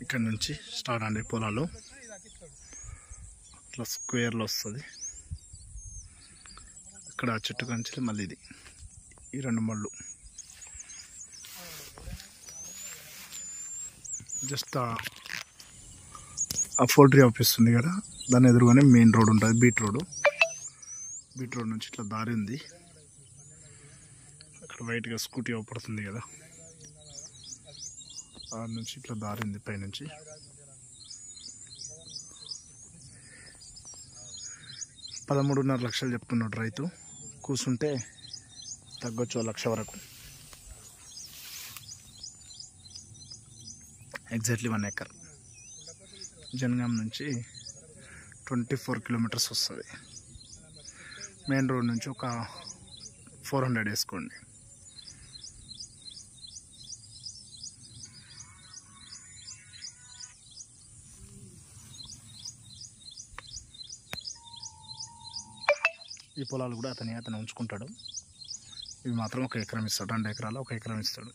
ఇక్కడ నుంచి స్టార్ట్ అండి పొలాలు. ఇట్లా స్క్వేర్లో వస్తుంది. ఇక్కడ చెట్టు కంచెలు మళ్ళీ ఇది ఈ 2 మళ్ళు. జస్ట్ ఆ పోల్ట్రీ ఆఫీస్ ఉంది కదా, దాని ఎదురుగానే మెయిన్ రోడ్ ఉంటుంది, బీట్ రోడ్ నుంచి ఇట్లా దారి ఉంది. అక్కడ వైట్గా స్కూటీ అవపడుతుంది కదా, ఆ నుంచి ఇట్లా దారి ఉంది పైనుంచి. $13.5 లక్షలు చెప్తున్నాడు రైతు. కూర్చుంటే తగ్గొచ్చు 1 లక్ష వరకు. Exactly 1 acre. జనగాం నుంచి 24 కిలోమీటర్స్ వస్తుంది. మెయిన్ రోడ్ నుంచి ఒక 400 వేసుకోండి. ఈ పొలాలు కూడా అతను ఉంచుకుంటాడు. ఇవి మాత్రం 1 ఎకరం ఇస్తాడు, 2 ఎకరాలు 1 ఎకరం ఇస్తాడు.